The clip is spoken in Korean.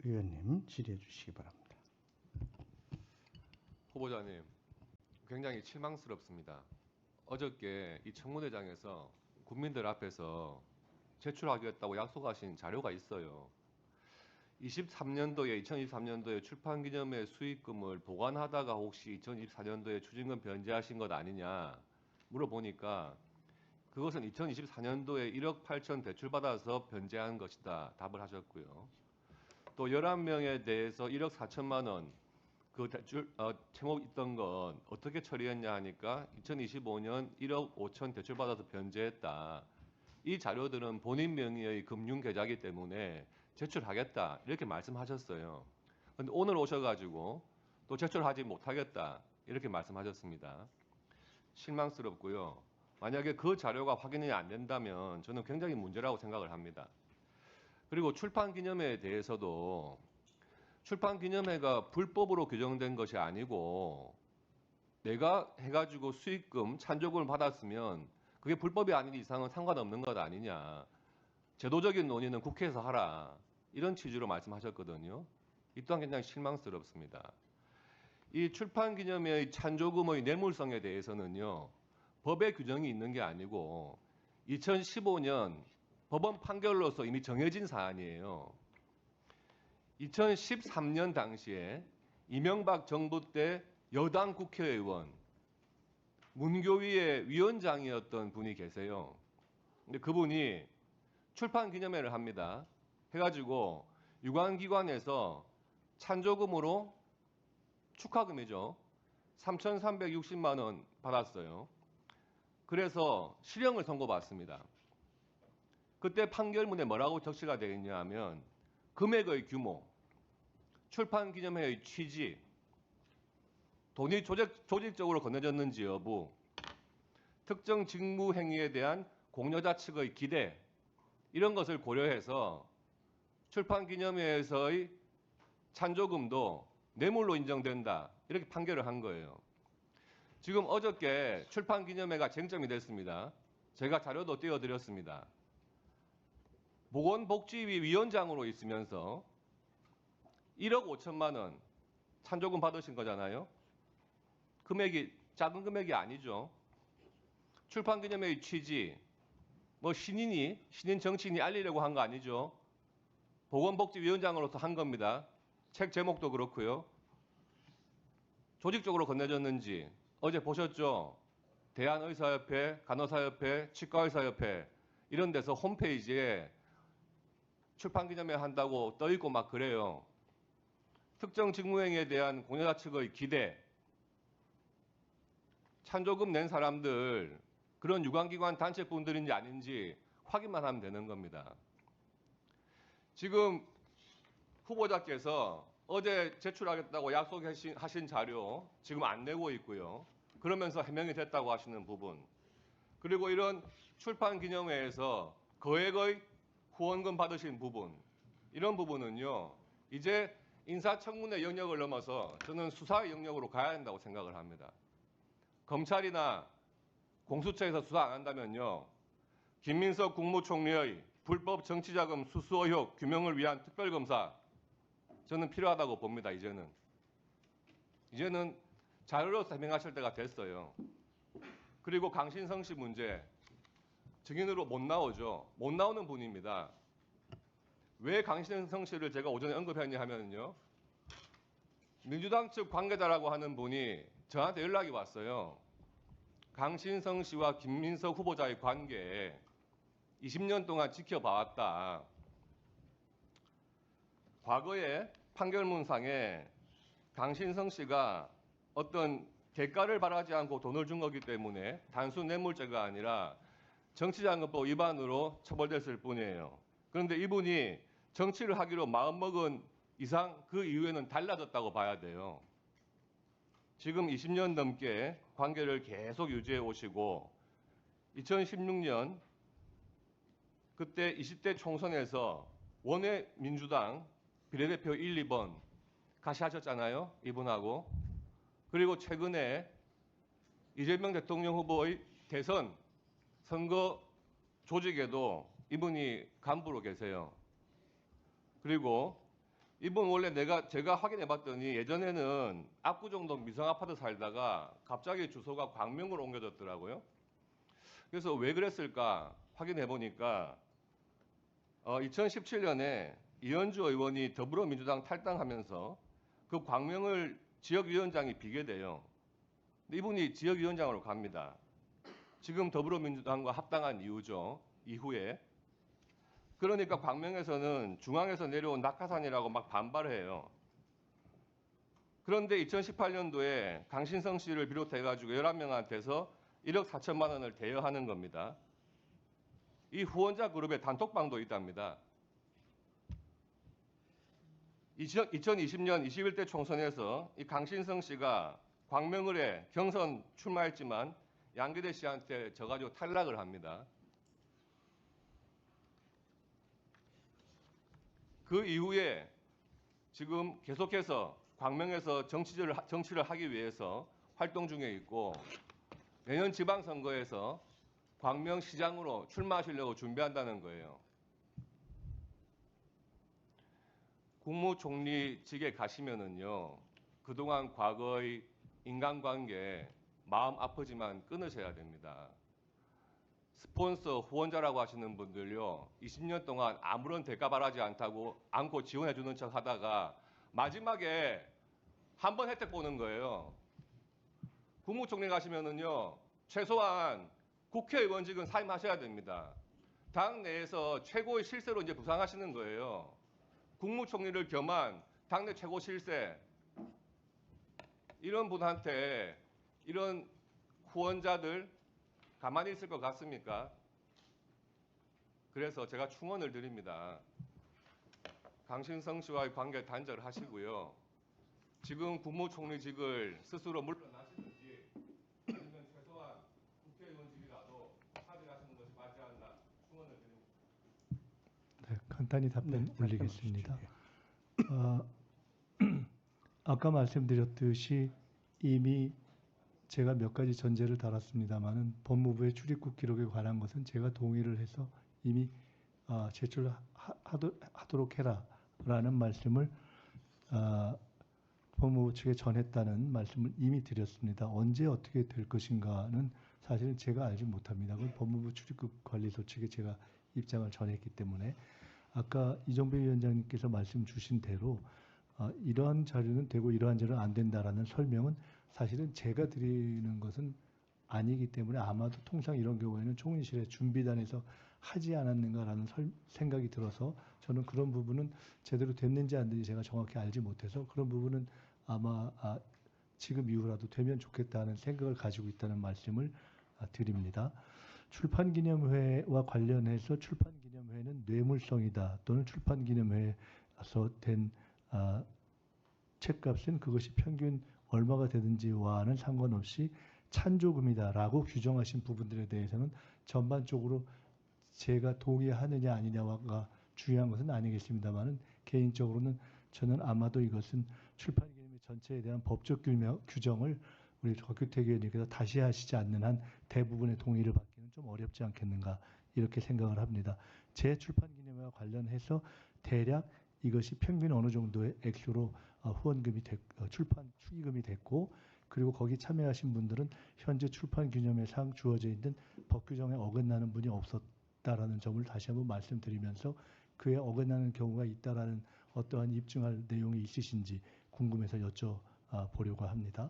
의원님 질의해 주시기 바랍니다. 후보자님, 굉장히 실망스럽습니다. 어저께 이 청문회장에서 국민들 앞에서 제출하겠다고 약속하신 자료가 있어요. 2023년도에 출판기념회 수익금을 보관하다가 혹시 2024년도에 추징금 변제하신 것 아니냐 물어보니까 그것은 2024년도에 1억 8천 대출받아서 변제한 것이다 답을 하셨고요. 또 11명에 대해서 1억 4천만 원 그 대출 채무 있던 건 어떻게 처리했냐 하니까 2025년 1억 5천 대출받아서 변제했다. 이 자료들은 본인 명의의 금융계좌이기 때문에 제출하겠다 이렇게 말씀하셨어요. 그런데 오늘 오셔가지고 또 제출하지 못하겠다 이렇게 말씀하셨습니다. 실망스럽고요. 만약에 그 자료가 확인이 안 된다면 저는 굉장히 문제라고 생각을 합니다. 그리고 출판기념회에 대해서도 출판기념회가 불법으로 규정된 것이 아니고 내가 해가지고 수익금, 찬조금을 받았으면 그게 불법이 아닌 이상은 상관없는 것 아니냐. 제도적인 논의는 국회에서 하라. 이런 취지로 말씀하셨거든요. 이 또한 굉장히 실망스럽습니다. 이 출판기념회의 찬조금의 뇌물성에 대해서는요. 법의 규정이 있는 게 아니고 2015년 법원 판결로서 이미 정해진 사안이에요. 2013년 당시에 이명박 정부 때 여당 국회의원 문교위의 위원장이었던 분이 계세요. 근데 그분이 출판기념회를 합니다. 해가지고 유관기관에서 찬조금으로 축하금이죠. 3,360만 원 받았어요. 그래서 실형을 선고받습니다. 그때 판결문에 뭐라고 적시가 되어 있냐 하면 금액의 규모, 출판기념회의 취지, 돈이 조직적으로 건네졌는지 여부, 특정 직무 행위에 대한 공여자 측의 기대 이런 것을 고려해서 출판기념회에서의 찬조금도 뇌물로 인정된다 이렇게 판결을 한 거예요. 지금 어저께 출판기념회가 쟁점이 됐습니다. 제가 자료도 띄워드렸습니다. 보건복지위 위원장으로 있으면서 1억 5천만 원 찬조금 받으신 거잖아요. 금액이 작은 금액이 아니죠. 출판기념회의 취지, 뭐 신인 정치인이 알리려고 한 거 아니죠. 보건복지위원장으로서 한 겁니다. 책 제목도 그렇고요. 조직적으로 건네졌는지 어제 보셨죠? 대한의사협회, 간호사협회, 치과의사협회 이런 데서 홈페이지에 출판기념회 한다고 떠있고 막 그래요. 특정 직무행위에 대한 공여자 측의 기대, 찬조금 낸 사람들 그런 유관기관 단체분들인지 아닌지 확인만 하면 되는 겁니다. 지금 후보자께서 어제 제출하겠다고 약속하신 자료 지금 안 내고 있고요. 그러면서 해명이 됐다고 하시는 부분, 그리고 이런 출판기념회에서 거액의 후원금 받으신 부분, 이런 부분은요. 이제 인사청문회 영역을 넘어서 저는 수사의 영역으로 가야 한다고 생각을 합니다. 검찰이나 공수처에서 수사 안 한다면요. 김민석 국무총리의 불법 정치자금 수수 의혹 규명을 위한 특별검사 저는 필요하다고 봅니다. 이제는 자료로서 해명하실 때가 됐어요. 그리고 강신성 씨 문제 증인으로 못 나오죠. 못 나오는 분입니다. 왜 강신성 씨를 제가 오전에 언급했냐 하면요. 민주당 측 관계자라고 하는 분이 저한테 연락이 왔어요. 강신성 씨와 김민석 후보자의 관계에 20년 동안 지켜봐왔다. 과거에 판결문상에 강신성 씨가 어떤 대가를 바라지 않고 돈을 준 거기 때문에 단순 뇌물죄가 아니라 정치자금법 위반으로 처벌됐을 뿐이에요. 그런데 이분이 정치를 하기로 마음먹은 이상 그 이후에는 달라졌다고 봐야 돼요. 지금 20년 넘게 관계를 계속 유지해 오시고 2016년 그때 20대 총선에서 원외 민주당 비례대표 1, 2번 같이 하셨잖아요. 이분하고. 그리고 최근에 이재명 대통령 후보의 대선 선거 조직에도 이분이 간부로 계세요. 그리고 이분 원래 제가 확인해봤더니 예전에는 압구정동 미성 아파트 살다가 갑자기 주소가 광명으로 옮겨졌더라고요. 그래서 왜 그랬을까 확인해보니까 2017년에 이현주 의원이 더불어민주당 탈당하면서 그 광명을 지역위원장이 비게 돼요. 근데 이분이 지역위원장으로 갑니다. 지금 더불어민주당과 합당한 이유죠. 이후에. 그러니까 광명에서는 중앙에서 내려온 낙하산이라고 막 반발을 해요. 그런데 2018년도에 강신성 씨를 비롯해가지고 11명한테서 1억 4천만 원을 대여하는 겁니다. 이 후원자 그룹의 단톡방도 있답니다. 2020년 21대 총선에서 이 강신성 씨가 광명을에 경선 출마했지만 양기대 씨한테 져가지고 탈락을 합니다. 그 이후에 지금 계속해서 광명에서 정치를 하기 위해서 활동 중에 있고 내년 지방선거에서 광명시장으로 출마하시려고 준비한다는 거예요. 국무총리직에 가시면은요, 그동안 과거의 인간관계 마음 아프지만 끊으셔야 됩니다. 스폰서 후원자라고 하시는 분들요, 20년 동안 아무런 대가 바라지 않고 지원해 주는 척 하다가 마지막에 한 번 혜택 보는 거예요. 국무총리 가시면은요, 최소한 국회의원직은 사임하셔야 됩니다. 당 내에서 최고의 실세로 이제 부상하시는 거예요. 국무총리를 겸한 당내 최고 실세, 이런 분한테 이런 후원자들 가만히 있을 것 같습니까? 그래서 제가 충원을 드립니다. 강신성 씨와의 관계 단절하시고요. 지금 국무총리직을 스스로 물러나시든지 아니면 최소한 국회의원직이라도 사직하시는 것이 맞지 않나 충원을 드립니다. 네, 간단히 답변 올리겠습니다. 말씀하십시오. 아까 말씀드렸듯이 이미 제가 몇 가지 전제를 달았습니다만은 법무부의 출입국 기록에 관한 것은 제가 동의를 해서 이미 제출하도록 해라라는 말씀을 법무부 측에 전했다는 말씀을 이미 드렸습니다. 언제 어떻게 될 것인가는 사실은 제가 알지 못합니다. 그건 법무부 출입국 관리소 측에 제가 입장을 전했기 때문에 아까 이정배 위원장님께서 말씀 주신 대로 이러한 자료는 되고 이러한 자료는 안 된다라는 설명은 사실은 제가 드리는 것은 아니기 때문에 아마도 통상 이런 경우에는 총리실의 준비단에서 하지 않았는가라는 생각이 들어서 저는 그런 부분은 제대로 됐는지 안 됐는지 제가 정확히 알지 못해서 그런 부분은 아마 지금 이후라도 되면 좋겠다는 생각을 가지고 있다는 말씀을 드립니다. 출판기념회와 관련해서 출판기념회는 뇌물성이다 또는 출판기념회에서 된 책값은 그것이 평균 얼마가 되든지와는 상관없이 찬조금이다라고 규정하신 부분들에 대해서는 전반적으로 제가 동의하느냐 아니냐가 중요한 것은 아니겠습니다만은 개인적으로는 저는 아마도 이것은 출판기념회 전체에 대한 법적 규정을 우리 곽규택 의원님께서 다시 하시지 않는 한 대부분의 동의를 받기는 좀 어렵지 않겠는가 이렇게 생각을 합니다. 제 출판기념회와 관련해서 대략 이것이 평균 어느 정도의 액수로 후원금이 출판 축의금이 됐고 그리고 거기 참여하신 분들은 현재 출판기념회상 주어져 있는 법 규정에 어긋나는 분이 없었다라는 점을 다시 한번 말씀드리면서 그에 어긋나는 경우가 있다라는 어떠한 입증할 내용이 있으신지 궁금해서 여쭤보려고 합니다.